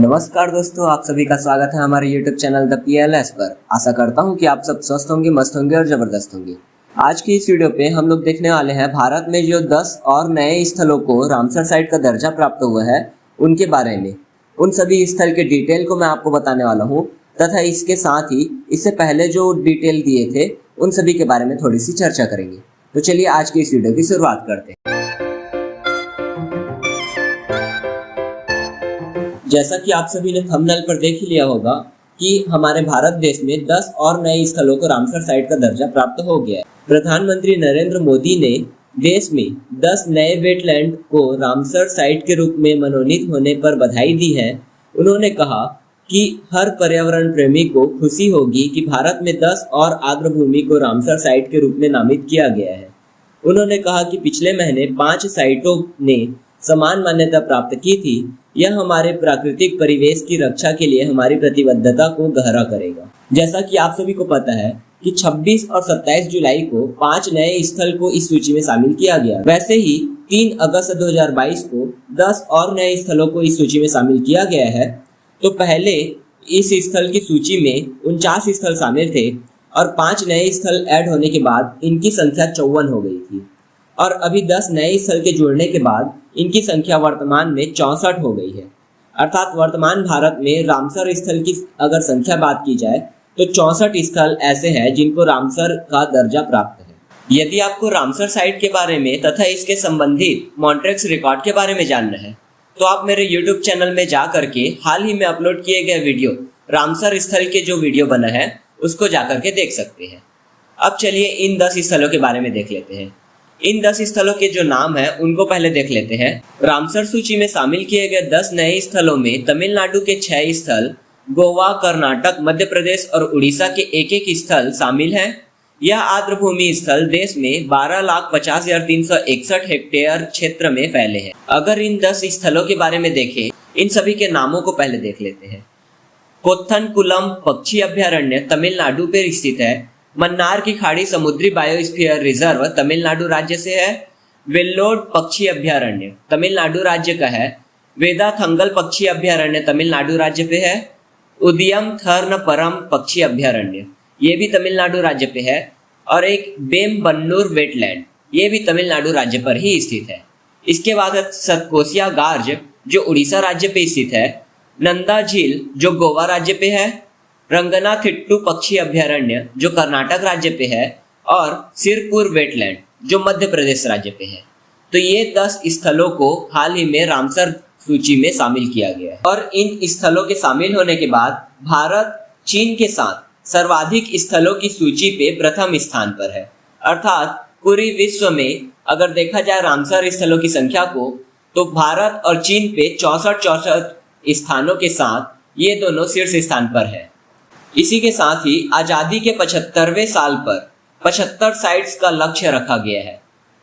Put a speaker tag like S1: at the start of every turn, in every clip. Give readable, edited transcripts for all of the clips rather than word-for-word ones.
S1: नमस्कार दोस्तों, आप सभी का स्वागत है हमारे YouTube चैनल द PLS पर। आशा करता हूं कि आप सब स्वस्थ होंगे, मस्त होंगे और जबरदस्त होंगे। आज की इस वीडियो पे हम लोग देखने वाले हैं भारत में जो 10 और नए स्थलों को रामसर साइट का दर्जा प्राप्त हुआ है उनके बारे में। उन सभी स्थल के डिटेल को मैं आपको बताने वाला हूँ तथा इसके साथ ही इससे पहले जो डिटेल दिए थे उन सभी के बारे में थोड़ी सी चर्चा करेंगे। तो चलिए आज की इस वीडियो की शुरुआत करते हैं। जैसा कि आप सभी ने थंबनेल पर देख ही लिया होगा कि हमारे भारत देश में 10 और नए स्थलों को रामसर साइट का दर्जा प्राप्त हो गया है। प्रधानमंत्री नरेंद्र मोदी ने देश में 10 नए वेटलैंड को रामसर साइट के रूप में मनोनीत होने पर बधाई दी है। उन्होंने कहा कि हर पर्यावरण प्रेमी को खुशी होगी कि भारत में 10 और आर्द्रभूमि को रामसर साइट के रूप में नामित किया गया है। उन्होंने कहा कि पिछले महीने 5 साइटों ने समान मान्यता प्राप्त की थी। यह हमारे प्राकृतिक परिवेश की रक्षा के लिए हमारी प्रतिबद्धता को गहरा करेगा। जैसा कि आप सभी को पता है कि 26 और 27 जुलाई को 5 नए स्थल को इस सूची में शामिल किया गया। वैसे ही 3 अगस्त 2022 को 10 और नए स्थलों को इस सूची में शामिल किया गया है। तो पहले इस स्थल की सूची में 49 स्थल शामिल थे और 5 नए स्थल ऐड होने के बाद इनकी संख्या 54 हो गई थी और अभी 10 नए स्थल के जुड़ने के बाद इनकी संख्या वर्तमान में 64 हो गई है। अर्थात वर्तमान भारत में रामसर स्थल की अगर संख्या बात की जाए तो 64 स्थल ऐसे हैं जिनको रामसर का दर्जा प्राप्त है। यदि आपको रामसर साइट के बारे में तथा इसके संबंधित मॉन्ट्रेक्स रिकॉर्ड के बारे में जानना है तो आप मेरे YouTube चैनल में जा करके हाल ही में अपलोड किए गए वीडियो रामसर स्थल के जो वीडियो बना है उसको जा करके देख सकते हैं। अब चलिए इन 10 स्थलों के बारे में देख लेते हैं। इन 10 स्थलों के जो नाम है उनको पहले देख लेते हैं। रामसर सूची में शामिल किए गए 10 नए स्थलों में तमिलनाडु के 6 स्थल, गोवा, कर्नाटक, मध्य प्रदेश और उड़ीसा के एक स्थल शामिल हैं। यह आर्द्रभूमि स्थल देश में 12,50,361 हेक्टेयर क्षेत्र में फैले हैं। अगर इन 10 स्थलों के बारे में देखें, इन सभी के नामों को पहले देख लेते हैं। कोत्थनकुलम पक्षी अभ्यारण्य तमिलनाडु पर स्थित है। मन्नार की खाड़ी समुद्री बायोस्फीयर रिजर्व तमिलनाडु राज्य से है। वेल्लोर पक्षी अभ्यारण्य तमिलनाडु राज्य का है। वेदाथंगल पक्षी अभ्यारण्य तमिलनाडु राज्य पे है। उदियमथर्नपरम पक्षी अभ्यारण्य ये भी तमिलनाडु राज्य पे है और एक बेम्बन्नूर वेटलैंड ये भी तमिलनाडु राज्य पर ही स्थित है। इसके बाद सतकोसिया गार्ज जो उड़ीसा राज्य पे स्थित है। नंदा झील जो गोवा राज्य पे है। रंगनाथिट्टू पक्षी अभ्यारण्य जो कर्नाटक राज्य पे है और सिरपुर वेटलैंड जो मध्य प्रदेश राज्य पे है। तो ये 10 स्थलों को हाल ही में रामसर सूची में शामिल किया गया है और इन स्थलों के शामिल होने के बाद भारत चीन के साथ सर्वाधिक स्थलों की सूची पे प्रथम स्थान पर है। अर्थात पूरी विश्व में अगर देखा जाए रामसर स्थलों की संख्या को तो भारत और चीन पे 64 स्थानों के साथ ये दोनों शीर्ष स्थान पर है। इसी के साथ ही आजादी के 75वें साल पर 75 साइट्स का लक्ष्य रखा गया है।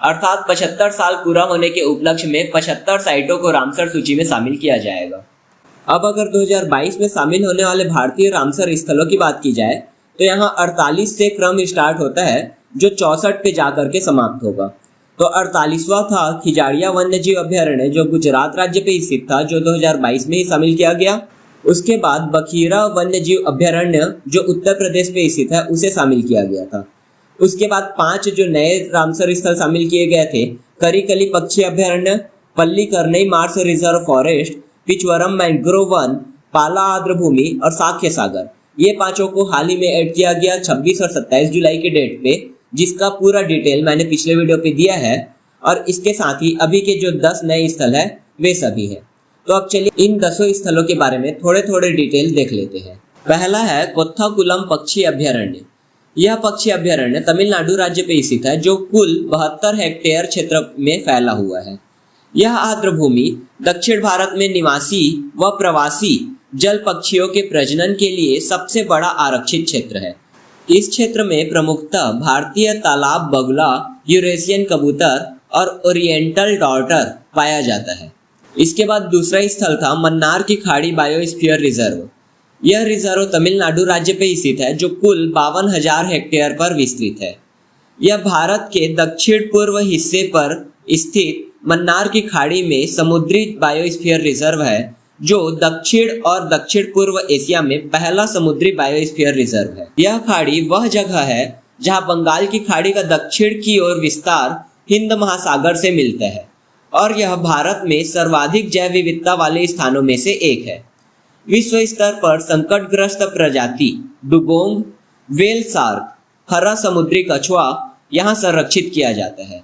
S1: अर्थात 75 साल पूरा होने के उपलक्ष्य में 75 साइटों को रामसर सूची में शामिल किया जाएगा। अब अगर 2022 में शामिल होने वाले भारतीय रामसर स्थलों की बात की जाए तो यहाँ 48 से क्रम स्टार्ट होता है जो 64 पे जाकर के समाप्त होगा। तो 48वां था खिजाड़िया वन्यजीव अभ्यारण्य जो गुजरात राज्य पे स्थित था, जो 2022 में ही शामिल किया गया। उसके बाद बखीरा वन्यजीव अभ्यारण्य जो उत्तर प्रदेश में स्थित है उसे शामिल किया गया था। उसके बाद 5 जो नए रामसर स्थल शामिल किए गए थे, करिकली पक्षी अभ्यारण्य, Pallikaranai Mars reserve forest, Pichavaram mangrove one, पाला आर्द्रभूमि और साक्य सागर ये 5 को हाल ही में ऐड किया गया 26 और 27 जुलाई के डेट पे, जिसका पूरा डिटेल मैंने पिछले वीडियो पे दिया है। और इसके साथ ही अभी के जो 10 नए स्थल है वे सभी है। तो अब चलिए इन 10 स्थलों के बारे में थोड़े थोड़े डिटेल देख लेते हैं। पहला है कोत्थाकुलम पक्षी अभ्यारण्य। यह पक्षी अभ्यारण्य तमिलनाडु राज्य पे स्थित है जो कुल 72 हेक्टेयर क्षेत्र में फैला हुआ है। यह आर्द्रभूमि दक्षिण भारत में निवासी व प्रवासी जल पक्षियों के प्रजनन के लिए सबसे बड़ा आरक्षित क्षेत्र है। इस क्षेत्र में प्रमुखतः भारतीय तालाब बगुला, यूरेशियन कबूतर और ओरिएंटल डॉटर पाया जाता है। इसके बाद दूसरा स्थल था मन्नार की खाड़ी बायोस्फीयर रिजर्व। यह रिजर्व तमिलनाडु राज्य पे स्थित है जो कुल 52,000 हेक्टेयर पर विस्तृत है। यह भारत के दक्षिण पूर्व हिस्से पर स्थित मन्नार की खाड़ी में समुद्री बायोस्फीयर रिजर्व है जो दक्षिण और दक्षिण पूर्व एशिया में पहला समुद्री बायोस्फीयर रिजर्व है। यह खाड़ी वह जगह है जहां बंगाल की खाड़ी का दक्षिण की ओर विस्तार हिंद महासागर से मिलता है और यह भारत में सर्वाधिक जैव विविधता वाले स्थानों में से एक है। विश्व स्तर पर संकटग्रस्त प्रजाति डुगोंग, व्हेल शार्क, हरा समुद्री कछुआ यहाँ संरक्षित किया जाता है।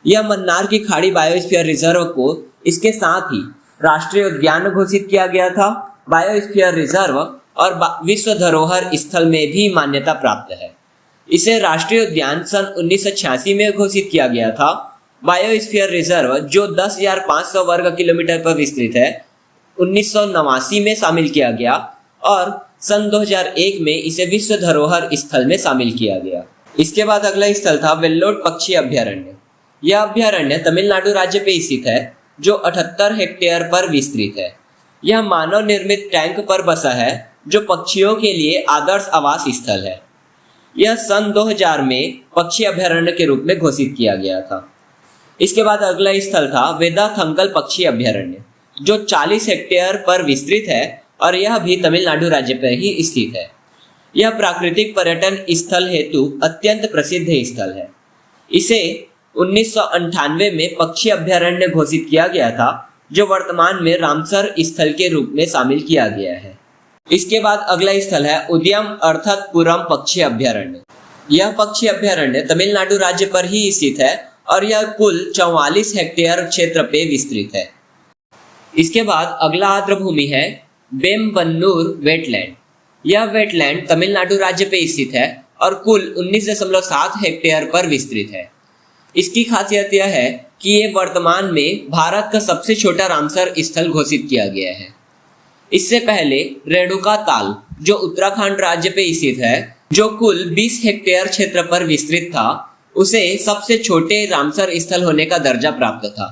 S1: यह मन्नार की खाड़ी बायोस्फीयर रिजर्व को इसके साथ ही राष्ट्रीय उद्यान घोषित किया गया था। बायोस्फीयर रिजर्व और विश्व धरोहर स्थल में भी मान्यता प्राप्त है। इसे राष्ट्रीय उद्यान सन 1986 में घोषित किया गया था। बायोस्फीयर रिजर्व जो 10,500 वर्ग किलोमीटर पर विस्तृत है 1989 में शामिल किया गया और सन 2001 में इसे विश्व धरोहर स्थल में शामिल किया गया। इसके बाद अगला स्थल था वेल्लोर पक्षी अभ्यारण्य। यह अभ्यारण्य तमिलनाडु राज्य पे स्थित है जो 78 हेक्टेयर पर विस्तृत है। यह मानव निर्मित टैंक पर बसा है जो पक्षियों के लिए आदर्श आवास स्थल है। यह सन 2000 में पक्षी अभ्यारण्य के रूप में घोषित किया गया था। इसके बाद अगला स्थल था वेदाथंगल पक्षी अभ्यारण्य जो 40 हेक्टेयर पर विस्तृत है और यह भी तमिलनाडु राज्य पर ही स्थित है। यह प्राकृतिक पर्यटन स्थल हेतु अत्यंत प्रसिद्ध स्थल है। इसे 1998 में पक्षी अभ्यारण्य घोषित किया गया था जो वर्तमान में रामसर स्थल के रूप में शामिल किया गया है। इसके बाद अगला स्थल है उद्यम अर्थात पुरम पक्षी अभ्यारण्य। यह पक्षी अभ्यारण्य तमिलनाडु राज्य पर ही स्थित है और यह कुल 44 हेक्टेयर क्षेत्र पे विस्तृत है। इसके बाद अगला आर्द्रभूमि है बेम्बन्नूर वेटलैंड। यह वेटलैंड तमिलनाडु राज्य पे स्थित है और कुल 19.7 हेक्टेयर पर विस्तृत है। इसकी खासियत यह है कि ये वर्तमान में भारत का सबसे छोटा रामसर स्थल घोषित किया गया है। इससे पहले रेणुका ताल जो उत्तराखंड राज्य पे स्थित है जो कुल 20 हेक्टेयर क्षेत्र पर विस्तृत था उसे सबसे छोटे रामसर स्थल होने का दर्जा प्राप्त था।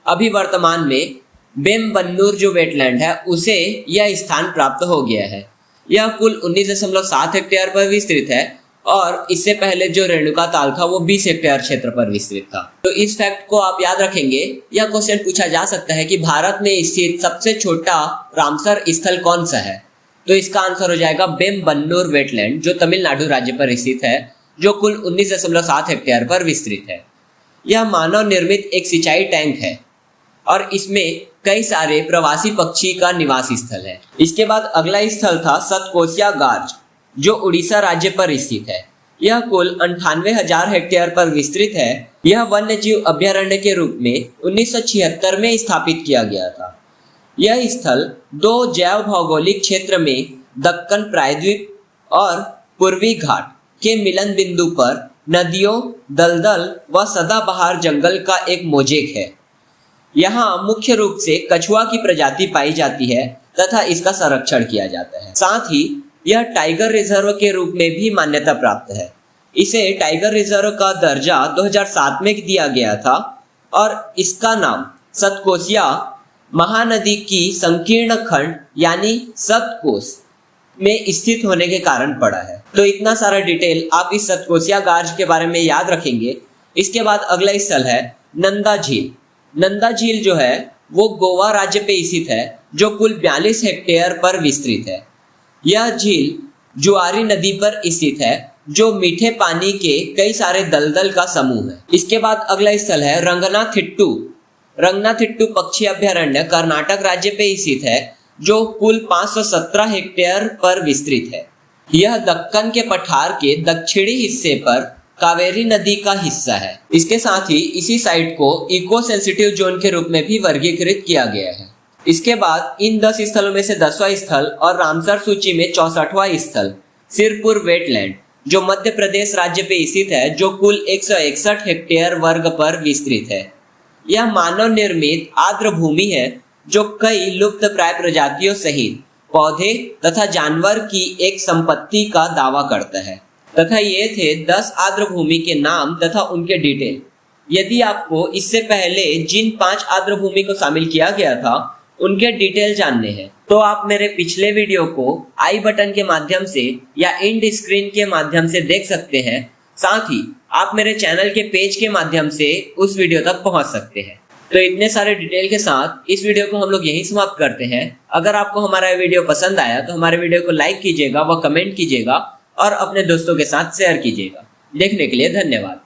S1: अभी वर्तमान में बेम्बन्नूर जो वेटलैंड है उसे यह स्थान प्राप्त हो गया है। यह कुल 19.7 हेक्टेयर पर विस्तृत है और इससे पहले जो रेणुका ताल था वो 20 हेक्टेयर क्षेत्र पर विस्तृत था। तो इस फैक्ट को आप याद रखेंगे। यह क्वेश्चन पूछा जा सकता है कि भारत में स्थित सबसे छोटा रामसर स्थल कौन सा है, तो इसका आंसर हो जाएगा बेम्बन्नूर वेटलैंड जो तमिलनाडु राज्य पर स्थित है जो कुल 19.7 हेक्टेयर पर विस्तृत है। यह मानव निर्मित एक सिंचाई टैंक है और इसमें कई सारे प्रवासी पक्षी का निवास स्थल है। इसके बाद अगला स्थल था सतकोसिया गार्ज जो उड़ीसा राज्य पर स्थित है। यह कुल 98,000 हेक्टेयर पर विस्तृत है। यह वन्य जीव अभ्यारण्य के रूप में 1976 में स्थापित किया गया था। यह स्थल 2 जैव भौगोलिक क्षेत्र में दक्कन प्रायद्वीप और पूर्वी घाट के मिलन बिंदु पर नदियों, दलदल व सदाबहार जंगल का एक मोजेक है। यहाँ मुख्य रूप से कछुआ की प्रजाति पाई जाती है तथा इसका संरक्षण किया जाता है। साथ ही यह टाइगर रिजर्व के रूप में भी मान्यता प्राप्त है। इसे टाइगर रिजर्व का दर्जा 2007 में दिया गया था और इसका नाम सतकोसिया महानदी की संकीर्ण खंड यानी सतकोस में स्थित होने के कारण पड़ा है। तो इतना सारा डिटेल आप इस सतकोसिया गार्ज के बारे में याद रखेंगे। इसके बाद अगला स्थल है नंदा झील। नंदा झील जो है वो गोवा राज्य पे स्थित है जो कुल 42 हेक्टेयर पर विस्तृत है। यह झील जुआरी नदी पर स्थित है जो मीठे पानी के कई सारे दलदल का समूह है। इसके बाद अगला स्थल है रंगनाथिट्टू। रंगनाथिट्टू पक्षी अभ्यारण्य कर्नाटक राज्य पे स्थित है जो कुल 517 हेक्टेयर पर विस्तृत है। यह दक्कन के पठार के दक्षिणी हिस्से पर कावेरी नदी का हिस्सा है। इसके साथ ही इसी साइट को इको सेंसिटिव जोन के रूप में भी वर्गीकृत किया गया है। इसके बाद इन 10 स्थलों में से 10वां स्थल और रामसर सूची में 64वां स्थल सिरपुर वेटलैंड जो मध्य प्रदेश राज्य पे स्थित है जो कुल 161 हेक्टेयर वर्ग पर विस्तृत है। यह मानव निर्मित आर्द्र भूमि है जो कई लुप्त प्राय प्रजातियों सहित पौधे तथा जानवर की एक संपत्ति का दावा करता है। तथा ये थे 10 आर्द्र भूमि के नाम तथा उनके डिटेल। यदि आपको इससे पहले जिन 5 आर्द्र भूमि को शामिल किया गया था उनके डिटेल जानने हैं तो आप मेरे पिछले वीडियो को आई बटन के माध्यम से या एंड स्क्रीन के माध्यम से देख सकते हैं। साथ ही आप मेरे चैनल के पेज के माध्यम से उस वीडियो तक पहुंच सकते हैं। तो इतने सारे डिटेल के साथ इस वीडियो को हम लोग यही समाप्त करते हैं। अगर आपको हमारा वीडियो पसंद आया तो हमारे वीडियो को लाइक कीजिएगा व कमेंट कीजिएगा और अपने दोस्तों के साथ शेयर कीजिएगा। देखने के लिए धन्यवाद।